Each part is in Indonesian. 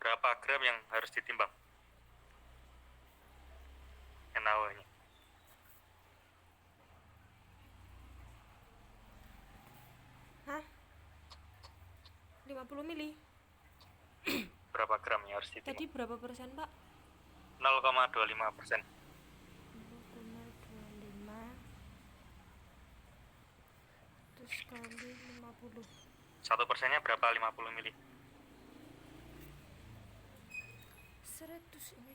berapa gram yang harus ditimbang? NaOH-nya. Hah? 50 mili? Berapa gram yang harus ditimbang? Tadi berapa persen, Pak? 0,25%. 0,25 terus kali 50. 1%-nya berapa? 50 mili. 100 ini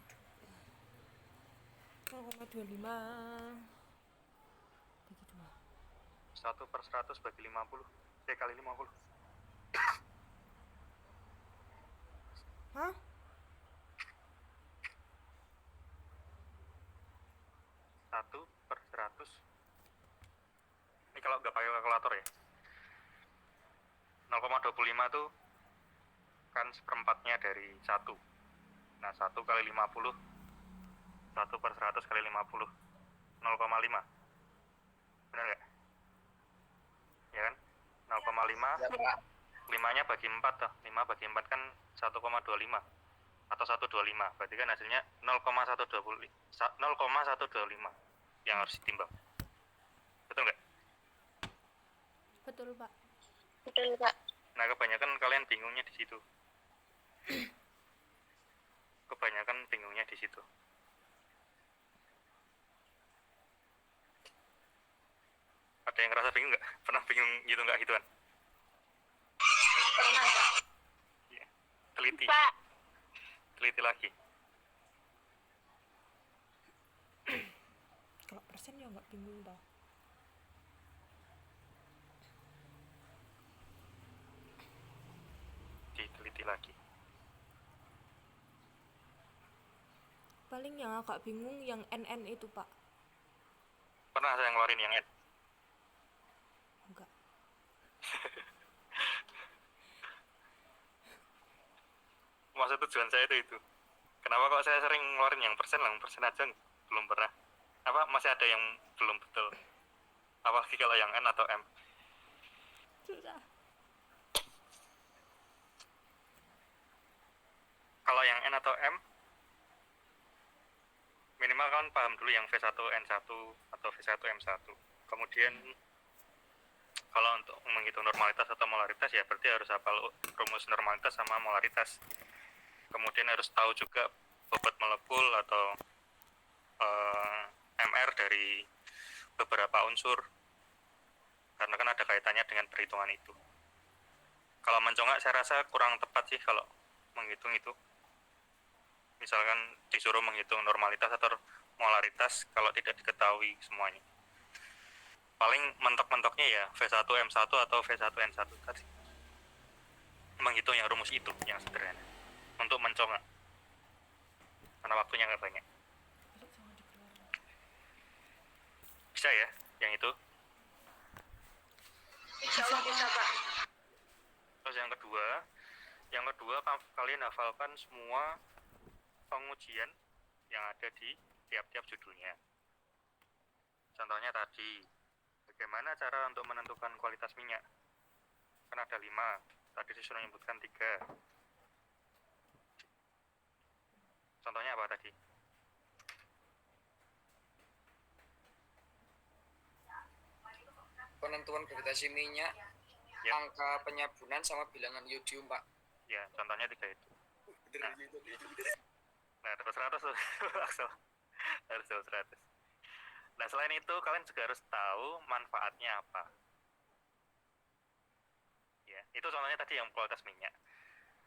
0,25 bagi 2. 1/100 bagi 50. Kali 50. Hah? 1/100. Ini kalau nggak pakai kalkulator ya. 0,25 tuh kan seperempatnya dari 1. Nah, 1 kali 50. 1/100 kali 50. 0,5. Benar nggak? Ya kan? 0,5. Ya, Pak. 5-nya bagi 4 tuh. 5 bagi 4 kan 1,25. Atau 125. Berarti kan hasilnya 0,125 yang harus ditimbang. Betul nggak? Betul, Pak. Betul, Pak. Nah, kebanyakan kalian bingungnya di situ. Kebanyakan bingungnya di situ. Ada yang ngerasa bingung nggak? Pernah bingung gitu nggak gituan? Pernah, Pak. Ya. Teliti. Pak. Teliti lagi. Kalau persen ya nggak bingung toh. Diteliti lagi. Paling yang agak bingung yang NN itu, Pak. Pernah saya ngeluarin yang N? Enggak. Maksud tujuan saya itu. Kenapa kok saya sering ngeluarin yang persen aja belum pernah. Apa masih ada yang belum betul? Apalagi kalau yang N atau M? Susah. Kalau yang N atau M, minimal kan paham dulu yang V1 N1 atau V1 M1. Kemudian kalau untuk menghitung normalitas atau molaritas ya berarti harus hafal rumus normalitas sama molaritas. Kemudian harus tahu juga bobot molekul atau MR dari beberapa unsur. Karena kan ada kaitannya dengan perhitungan itu. Kalau mencongak saya rasa kurang tepat sih kalau menghitung itu. Misalkan disuruh menghitung normalitas atau molaritas kalau tidak diketahui semuanya. Paling mentok-mentoknya ya V1 M1 atau V1 N1 tadi. Menghitung yang rumus itu yang sederhana. Untuk mencongak. Karena waktunya nggak banyak. Bisa ya yang itu? Insya Allah bisa, Pak. Terus yang kedua kalian hafalkan semua pengujian yang ada di tiap-tiap judulnya. Contohnya tadi, bagaimana cara untuk menentukan kualitas minyak? Kan ada 5, tadi disuruh menyebutkan 3. Contohnya apa tadi? Penentuan gravitasi minyak, Ya. angka penyabunan sama bilangan yodium, Pak. Ya, contohnya 3 itu. Bener gitu. Nah, terus 100 harus 100. Nah, selain itu kalian juga harus tahu manfaatnya apa. Ya, itu contohnya tadi yang kualitas minyak.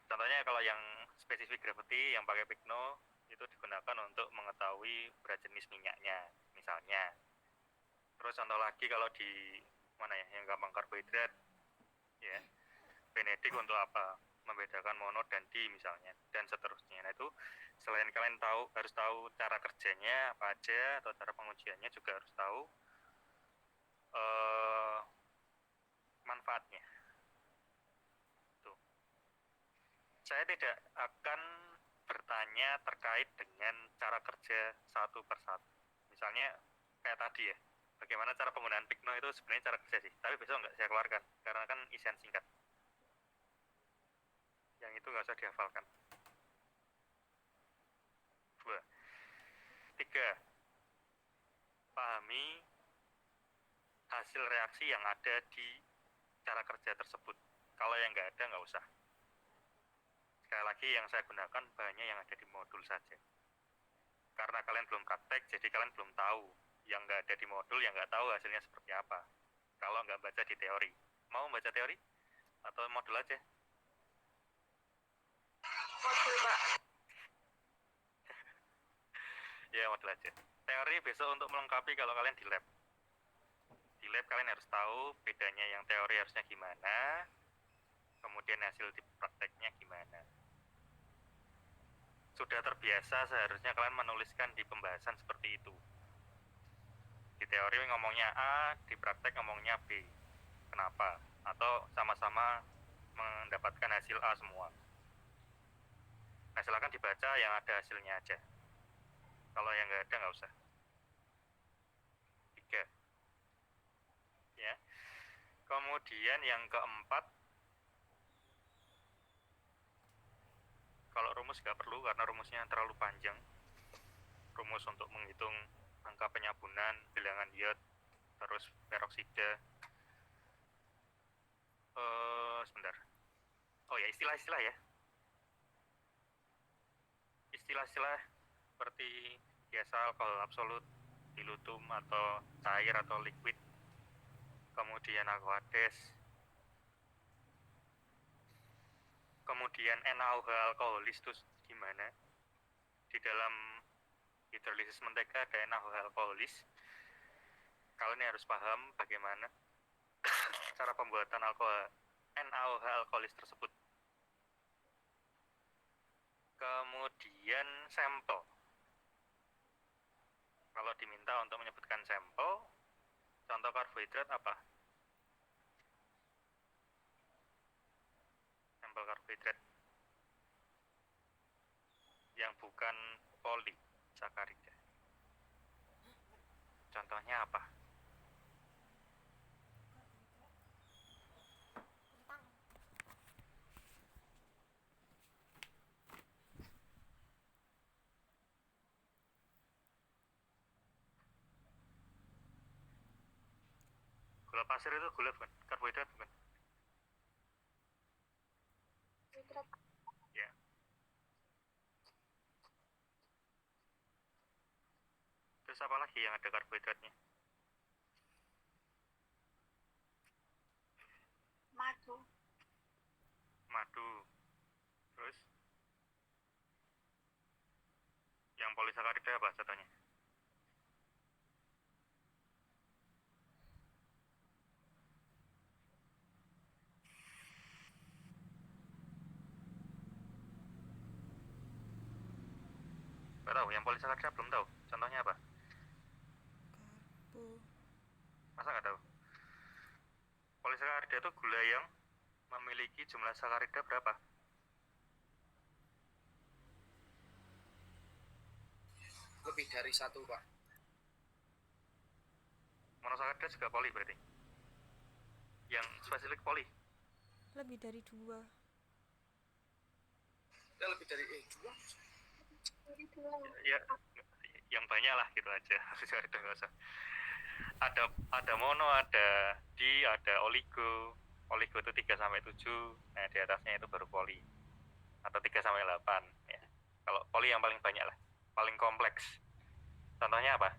Contohnya kalau yang spesifik gravity yang pakai Pigno itu digunakan untuk mengetahui berat jenis minyaknya, misalnya. Terus contoh lagi kalau di mana ya, yang gampang karbohidrat, ya, Benedict untuk apa? Membedakan mono dan di misalnya, dan seterusnya. Nah itu selain kalian harus tahu cara kerjanya apa aja atau cara pengujiannya, juga harus tahu manfaatnya. Tuh. Saya tidak akan bertanya terkait dengan cara kerja satu persatu. Misalnya kayak tadi ya, bagaimana cara penggunaan Pigno itu sebenarnya cara kerja sih, tapi besok nggak saya keluarkan karena kan isian singkat. Yang itu nggak usah dihafalkan. Ketiga, pahami hasil reaksi yang ada di cara kerja tersebut. Kalau yang nggak ada, nggak usah. Sekali lagi, yang saya gunakan bahannya yang ada di modul saja. Karena kalian belum praktek, jadi kalian belum tahu. Yang nggak ada di modul, yang nggak tahu hasilnya seperti apa. Kalau nggak baca di teori. Mau baca teori? Atau modul aja? Modul, Pak. Ya, modul aja. Teori besok untuk melengkapi kalau kalian di lab. Di lab kalian harus tahu bedanya yang teori harusnya gimana, kemudian hasil di prakteknya gimana. Sudah terbiasa seharusnya kalian menuliskan di pembahasan seperti itu. Di teori ngomongnya A, di praktek ngomongnya B. Kenapa? Atau sama-sama mendapatkan hasil A semua. Nah, silakan dibaca yang ada hasilnya aja. Kalau yang nggak ada, nggak usah. 3. Ya. Kemudian yang keempat, kalau rumus nggak perlu karena rumusnya terlalu panjang. Rumus untuk menghitung angka penyabunan, bilangan iod, terus peroksida. Sebentar. Oh ya, istilah-istilah ya. Istilah-istilah seperti biasa alkohol absolut, dilutum atau cair atau liquid. Kemudian aqueous. Kemudian NaOH alkoholis itu gimana? Di dalam hidrolisis mentega ada NaOH alkoholis. Kalian harus paham bagaimana cara pembuatan NaOH alkoholis tersebut. Kemudian sampel. Kalau diminta untuk menyebutkan sampel, contoh karbohidrat apa? Sampel karbohidrat yang bukan polisakarida. Contohnya apa? Gula pasir itu gula bukan? Karbohidrat bukan? Ya. Terus apa lagi yang ada karbohidratnya? Madu. Madu. Terus yang polisakarida apa contohnya? Nggak tahu, yang polisakarida belum tahu. Contohnya apa? Karbo. Masa nggak tahu? Polisakarida itu gula yang memiliki jumlah sakarida berapa? Lebih dari 1, Pak. Monosakarida juga poli berarti? Yang spesifik poli? Lebih dari 2. Ya, lebih dari 2. Ya, yang banyak lah gitu aja. Sakarida nggak usah. Ada mono, ada di, ada oligo. Oligo itu 3 sampai 7. Nah, di atasnya itu baru poli. Atau 3 sampai 8 ya. Kalau poli yang paling banyak lah, paling kompleks. Contohnya apa?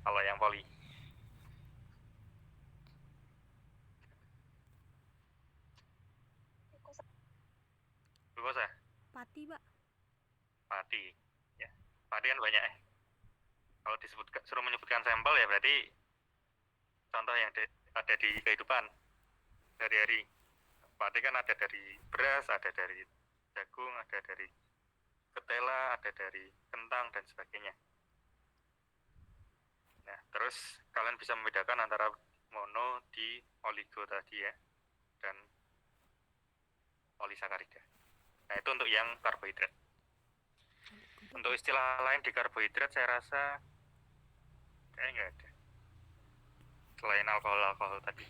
Kalau yang poli. Glukosa, Pati, Pak. pati. Ya. Pati kan banyak ya. Kalau suruh menyebutkan sampel ya berarti contoh yang ada di kehidupan sehari-hari. Pati kan ada dari beras, ada dari jagung, ada dari ketela, ada dari kentang dan sebagainya. Nah, terus kalian bisa membedakan antara mono, di, oligo tadi ya, dan polisakarida. Nah, itu untuk yang karbohidrat. Untuk istilah lain di karbohidrat saya rasa kayaknya nggak ada. Selain alkohol tadi.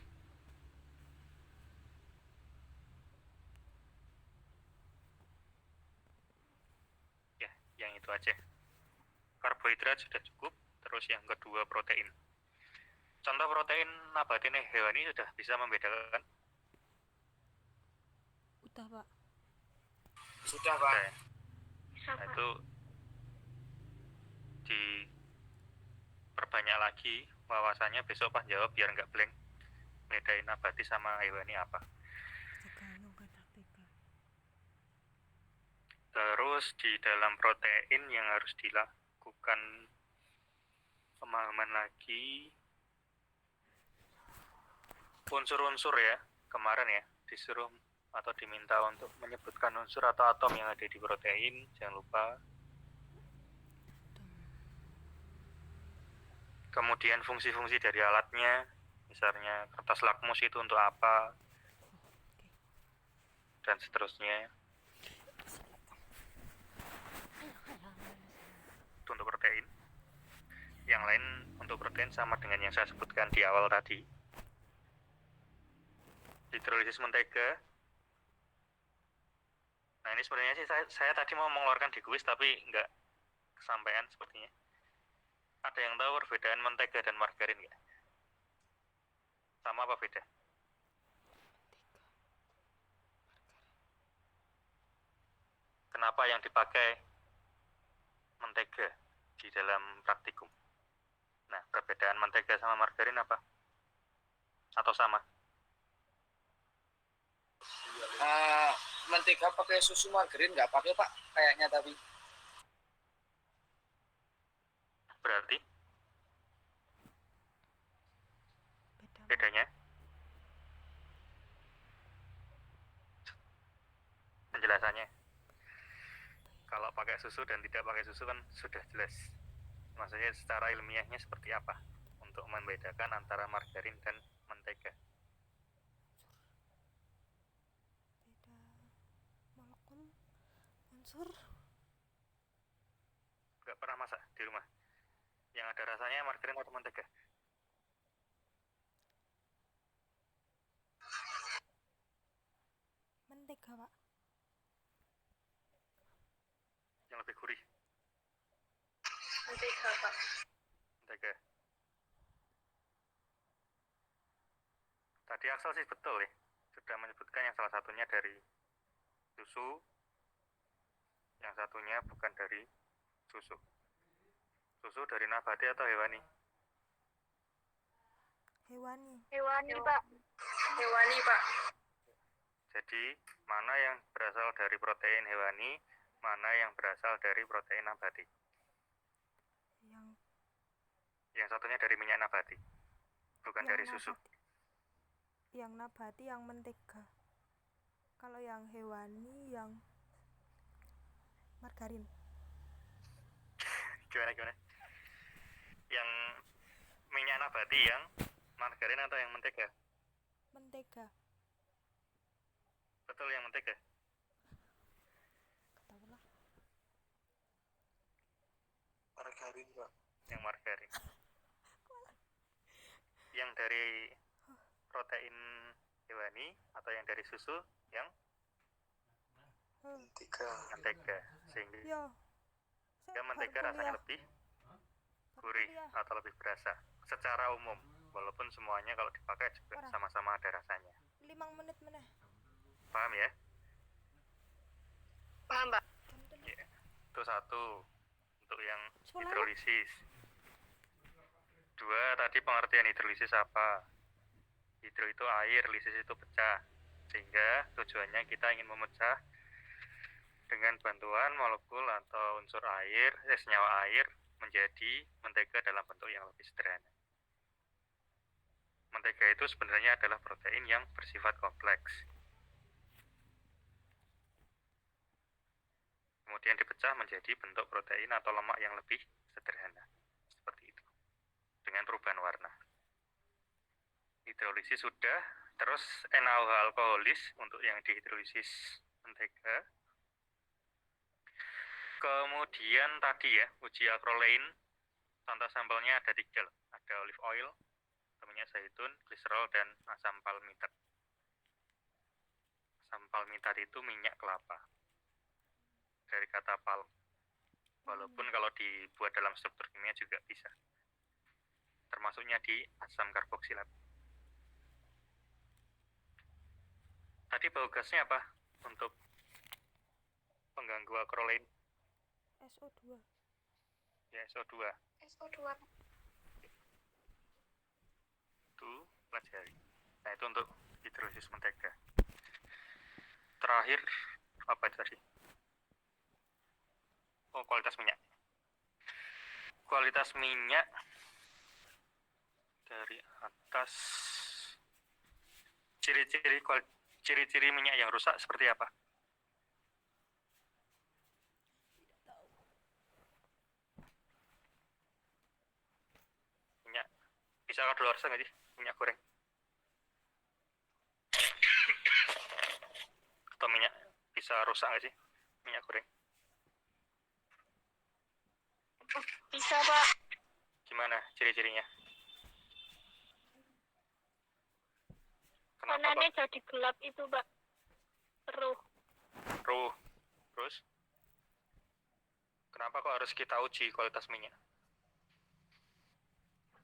Ya, yang itu aja. karbohidrat sudah cukup, terus yang kedua protein. Contoh protein nabati hewani sudah bisa membedakan? Udah, Pak. Sudah, Pak. Oke. Nah, itu diperbanyak lagi wawasannya besok pas jawab biar nggak blank. Bedain nabati sama hewani apa. Terus di dalam protein yang harus dilakukan pemahaman lagi unsur-unsur ya. Kemarin ya disuruh atau diminta untuk menyebutkan unsur atau atom yang ada di protein, jangan lupa. Kemudian fungsi-fungsi dari alatnya, misalnya kertas lakmus itu untuk apa, dan seterusnya. Itu untuk protein. Yang lain untuk protein sama dengan yang saya sebutkan di awal tadi. Hidrolisis mentega. Nah ini sebenarnya sih saya tadi mau mengeluarkan di kuis tapi nggak kesampaian sepertinya. Ada yang tahu perbedaan mentega dan margarin nggak? Sama apa beda? Kenapa yang dipakai mentega di dalam praktikum? Nah, perbedaan mentega sama margarin apa? Atau sama? Mentega pakai susu, margarin nggak pakai, Pak, kayaknya tapi. Berarti bedanya? Penjelasannya. Kalau pakai susu dan tidak pakai susu kan sudah jelas. Maksudnya secara ilmiahnya seperti apa untuk membedakan antara margarin dan mentega? Beda molekul unsur. Nggak pernah masak di rumah? Yang ada rasanya margarin atau mentega? Mentega, Pak. Yang lebih gurih? Mentega, Pak. Mentega. Tadi Axel sih betul ya, sudah menyebutkan yang salah satunya dari susu, yang satunya bukan dari susu. Susu dari nabati atau hewani? Hewani. Hewani, Pak. Hewani, Pak. Jadi, mana yang berasal dari protein hewani, mana yang berasal dari protein nabati? Yang satunya dari minyak nabati, bukan dari susu. Yang nabati yang mentega. Kalau yang hewani yang margarin. Gimana? Yang minyak nabati yang margarin atau yang mentega? Mentega. Betul yang mentega? Ketahuilah. Margarin, Pak. Yang margarin. Yang dari protein hewani atau yang dari susu yang mentega. Sehingga mentega rasanya lebih gurih atau lebih berasa secara umum, walaupun semuanya kalau dipakai juga sama-sama ada rasanya. 5 menit meneh. Paham ya? Paham, Pak. Ya. Itu satu untuk yang hidrolisis. Dua, tadi pengertian hidrolisis apa? Hidro itu air, lisis itu pecah. Sehingga tujuannya kita ingin memecah dengan bantuan molekul atau unsur air, senyawa air menjadi mentega dalam bentuk yang lebih sederhana. Mentega itu sebenarnya adalah protein yang bersifat kompleks. Kemudian dipecah menjadi bentuk protein atau lemak yang lebih sederhana. Seperti itu. Dengan perubahan warna. Hidrolisis sudah, terus NaOH alkoholis untuk yang dihidrolisis mentega. Kemudian tadi ya, uji akrolein, contoh sampelnya ada 3, ada olive oil, minyak zaitun, gliserol, dan asam palmitat. Asam palmitat itu minyak kelapa, dari kata palm. Walaupun kalau dibuat dalam struktur kimia juga bisa. Termasuknya di asam karboksilat. Tadi bau gasnya apa untuk pengganggu acrolein? SO2. Ya, SO2. SO2. Itu pelajari. Nah, itu untuk hidrolisis mentega. Terakhir, apa itu tadi? Oh, kualitas minyak. Kualitas minyak dari atas. Ciri-ciri minyak yang rusak seperti apa? Minyak bisa kadaluarsa nggak sih? Minyak goreng atau minyak bisa rusak nggak sih? Minyak goreng Bisa, Pak. gimana ciri-cirinya? Kenapa Warnanya kok jadi gelap itu, Pak. Keruh. ruh? Terus kenapa kok harus kita uji kualitas minyak?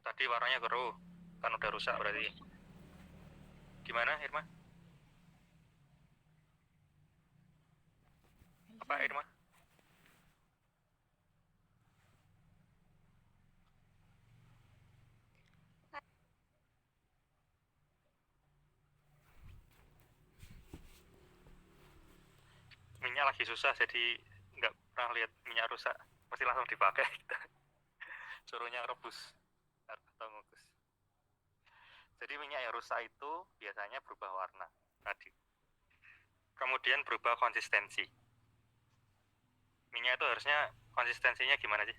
Tadi warnanya keruh, kan udah rusak berarti. Gimana, Irma? Apa, Irma? Minyak lagi susah, jadi nggak pernah lihat minyak rusak. Pasti langsung dipakai. Suruhnya rebus atau ngukus. Jadi minyak yang rusak itu biasanya berubah warna tadi. Kemudian berubah konsistensi. Minyak itu harusnya konsistensinya gimana sih?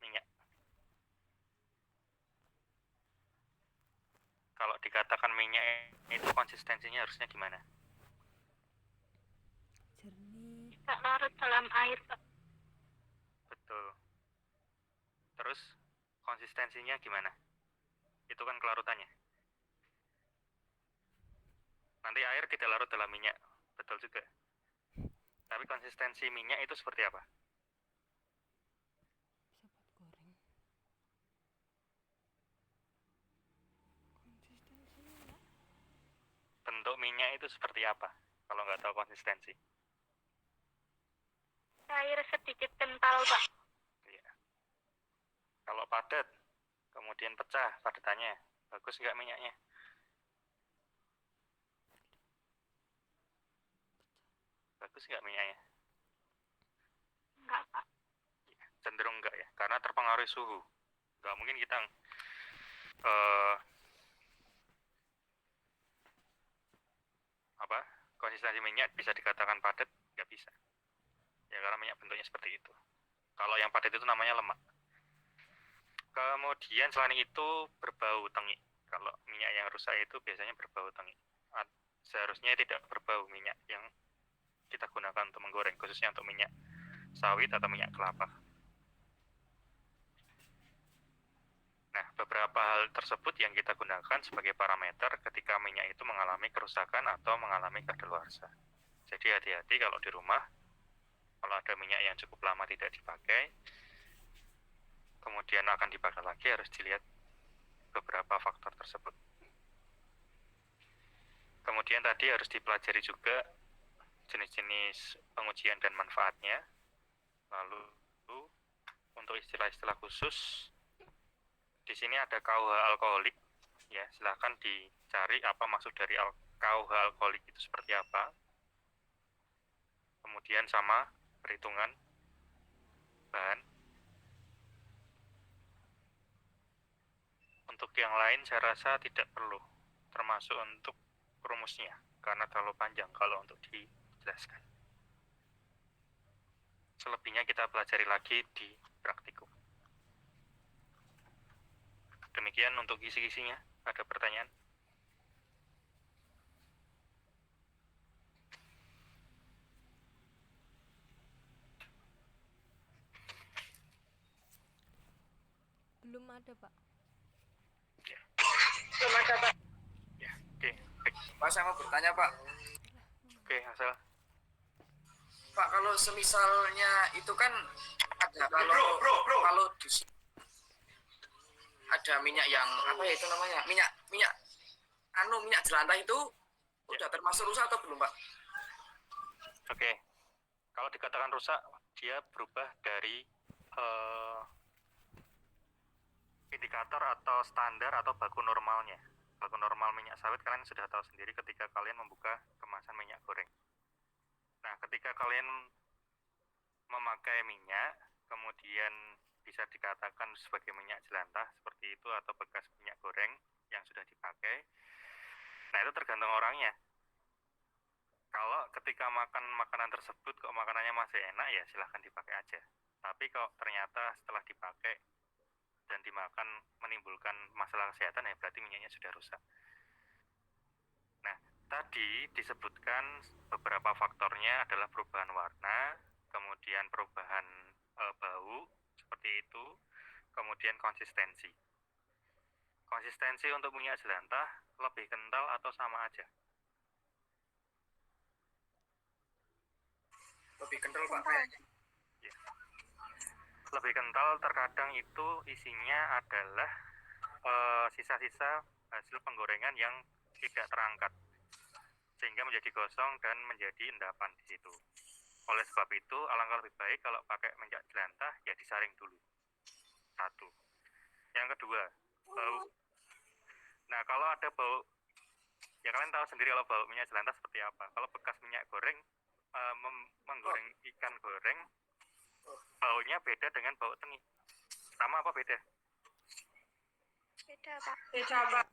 Minyak. Kalau dikatakan minyak itu konsistensinya harusnya gimana? Jernih. Tidak larut dalam air, Pak. Betul. Terus konsistensinya gimana? Itu kan kelarutannya. Nanti air tidak larut dalam minyak. Betul juga. Tapi konsistensi minyak itu seperti apa? Bisa buat goreng. Konsistensinya Bentuk minyak itu seperti apa? Kalau nggak tahu konsistensi. Air sedikit kental, Pak. Iya. Kalau padat, kemudian pecah padatannya, bagus nggak minyaknya? Bagus nggak minyaknya? Enggak, Pak. Cenderung enggak ya, karena terpengaruh suhu. Nggak mungkin kita eh, konsistensi minyak bisa dikatakan padat, nggak bisa. Ya karena minyak bentuknya seperti itu. Kalau yang padat itu namanya lemak. Kemudian selain itu berbau tengik. Kalau minyak yang rusak itu biasanya berbau tengik. Seharusnya tidak berbau minyak yang kita gunakan untuk menggoreng, khususnya untuk minyak sawit atau minyak kelapa. Nah, beberapa hal tersebut yang kita gunakan sebagai parameter ketika minyak itu mengalami kerusakan atau mengalami kadaluarsa. Jadi hati-hati kalau di rumah, kalau ada minyak yang cukup lama tidak dipakai, kemudian akan dipakai lagi, harus dilihat beberapa faktor tersebut. Kemudian tadi harus dipelajari juga jenis-jenis pengujian dan manfaatnya. Lalu untuk istilah-istilah khusus, di sini ada KUH alkoholik, ya silahkan dicari apa maksud dari KUH alkoholik itu seperti apa. Kemudian sama perhitungan bahan. Untuk yang lain saya rasa tidak perlu, termasuk untuk rumusnya, karena terlalu panjang kalau untuk dijelaskan. Selebihnya kita pelajari lagi di praktikum. Demikian untuk kisi-kisinya. Ada pertanyaan? belum ada, Pak. Ya. Belum ada, Pak. Ya, oke. Baik. Pak, saya mau bertanya, Pak. Oke, asal Pak, kalau semisalnya itu kan ada kalau di ada minyak yang apa ya itu namanya minyak minyak jelantah itu udah termasuk rusak atau belum Pak? Oke, kalau dikatakan rusak, dia berubah dari indikator atau standar atau baku normalnya. Baku normal minyak sawit kalian sudah tahu sendiri ketika kalian membuka kemasan minyak goreng. Nah, ketika kalian memakai minyak, kemudian bisa dikatakan sebagai minyak jelantah seperti itu atau bekas minyak goreng yang sudah dipakai. Nah, itu tergantung orangnya. Kalau ketika makan makanan tersebut kok makanannya masih enak, ya silahkan dipakai aja. Tapi kalau ternyata setelah dipakai dan dimakan menimbulkan masalah kesehatan, ya berarti minyaknya sudah rusak. Nah, tadi disebutkan beberapa faktornya adalah perubahan warna, kemudian perubahan bau, seperti itu, kemudian konsistensi. Konsistensi untuk minyak jelantah lebih kental atau sama aja? Lebih kental Pak kayaknya. Lebih kental terkadang itu isinya adalah sisa-sisa hasil penggorengan yang tidak terangkat sehingga menjadi gosong dan menjadi endapan di situ. Oleh sebab itu alangkah lebih baik kalau pakai minyak jelantah ya disaring dulu. Satu. Yang kedua, bau. Nah, kalau ada bau, ya kalian tahu sendiri kalau bau minyak jelantah seperti apa. Kalau bekas minyak goreng menggoreng ikan goreng, baunya beda dengan bau tengi. Sama apa beda? Beda Pak. Beda Pak.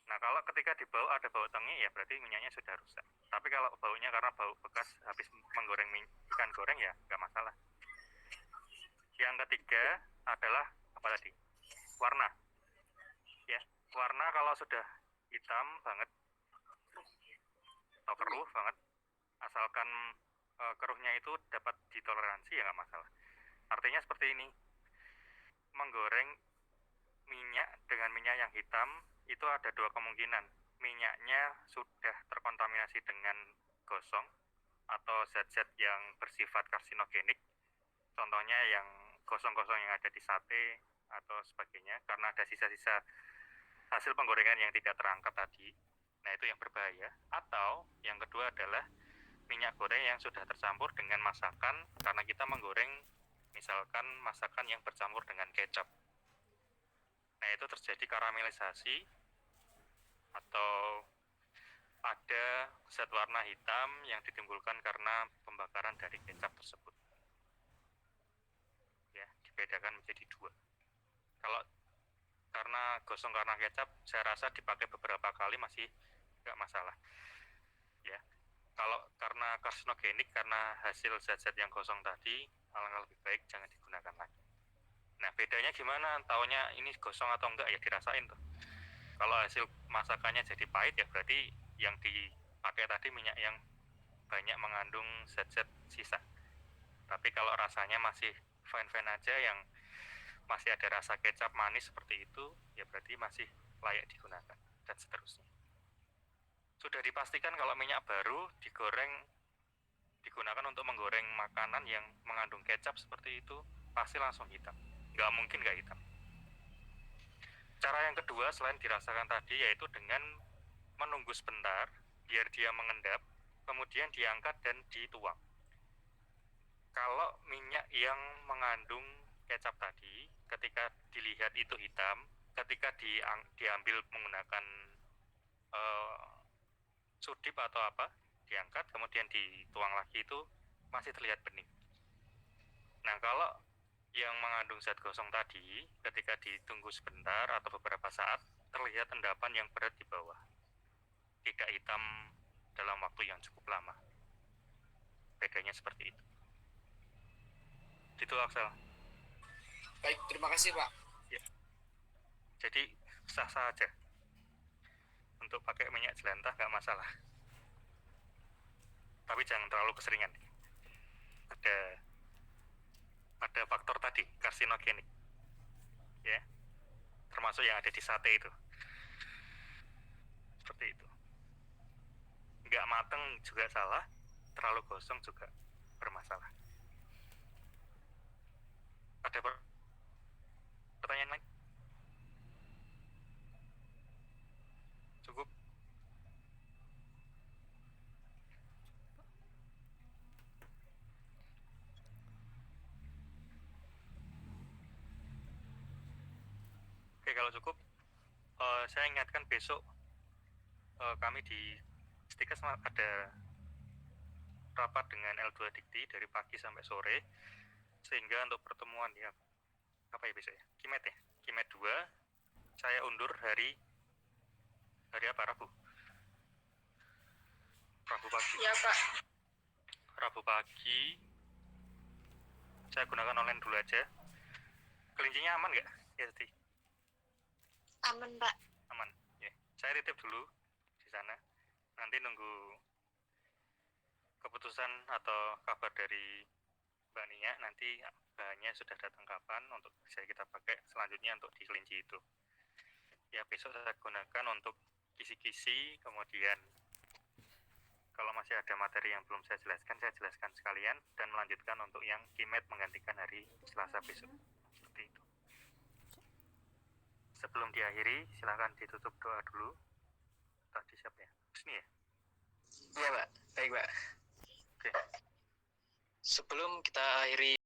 Nah, kalau ketika di bau ada bau tengi, ya berarti minyaknya sudah rusak. Tapi kalau baunya karena bau bekas habis menggoreng ikan goreng, ya nggak masalah. Yang ketiga adalah apa tadi? Warna. Ya, warna kalau sudah hitam banget atau keruh banget, asalkan keruhnya itu dapat ditoleransi, ya nggak masalah. Artinya seperti ini, menggoreng minyak dengan minyak yang hitam itu ada dua kemungkinan. Minyaknya sudah terkontaminasi dengan gosong atau zat-zat yang bersifat karsinogenik, contohnya yang gosong-gosong yang ada di sate atau sebagainya, karena ada sisa-sisa hasil penggorengan yang tidak terangkat tadi. Nah, itu yang berbahaya. Atau yang kedua adalah minyak goreng yang sudah tercampur dengan masakan, karena kita menggoreng misalkan masakan yang bercampur dengan kecap. Nah, itu terjadi karamelisasi atau ada zat warna hitam yang ditimbulkan karena pembakaran dari kecap tersebut. Ya, dibedakan menjadi dua. Kalau karena gosong karena kecap, saya rasa dipakai beberapa kali masih nggak masalah. Ya, kalau karena karsinogenik, karena hasil zat-zat yang gosong tadi, alangkah lebih baik jangan digunakan lagi. Nah, bedanya gimana? Taunya ini gosong atau enggak, ya dirasain tuh. Kalau hasil masakannya jadi pahit, ya berarti yang dipakai tadi minyak yang banyak mengandung zat-zat sisa. Tapi kalau rasanya masih fine-fine aja, yang masih ada rasa kecap manis seperti itu, ya berarti masih layak digunakan, dan seterusnya. Sudah dipastikan kalau minyak baru digunakan untuk menggoreng makanan yang mengandung kecap seperti itu, pasti langsung hitam. Nggak mungkin nggak hitam. Cara yang kedua selain dirasakan tadi, yaitu dengan menunggu sebentar biar dia mengendap, kemudian diangkat dan dituang. Kalau minyak yang mengandung kecap tadi, ketika dilihat itu hitam, ketika diambil menggunakan sudip atau apa, diangkat kemudian dituang lagi, itu masih terlihat bening. Nah, kalau yang mengandung zat gosong tadi, ketika ditunggu sebentar atau beberapa saat, terlihat endapan yang berat di bawah, tidak hitam dalam waktu yang cukup lama. Bedanya seperti itu. Itu Aksel. Baik, terima kasih Pak. Ya. Jadi sah-sah aja untuk pakai minyak jelantah, nggak masalah. Tapi jangan terlalu keseringan. Ada faktor tadi, karsinogenik. Ya. Termasuk yang ada di sate itu. Seperti itu. Nggak mateng juga salah, terlalu gosong juga bermasalah. Ada pertanyaan lain? Cukup? Oke, kalau cukup, saya ingatkan besok kami di Stikes ada rapat dengan L2 Dikti dari pagi sampai sore, sehingga untuk pertemuan ya apa ya besok ya? Kimet ya? Kimet 2 saya undur hari apa? Rabu pagi. Iya, Pak. Rabu pagi saya gunakan online dulu aja. Kelincinya aman nggak? Ya, Siti? Aman, Pak. Aman. Ya. Saya titip dulu di sana. Nanti nunggu keputusan atau kabar dari Mbak Nia. Nanti bahannya sudah datang kapan untuk bisa kita pakai selanjutnya untuk di kelinci itu. Ya, besok saya gunakan untuk kisi-kisi, kemudian kalau masih ada materi yang belum saya jelaskan sekalian dan melanjutkan untuk yang Kimet menggantikan hari Selasa besok. Seperti itu. Sebelum diakhiri, silakan ditutup doa dulu. Tadi siapa ya? Husni ya? Iya, Pak. Baik, Pak. Oke. Sebelum kita akhiri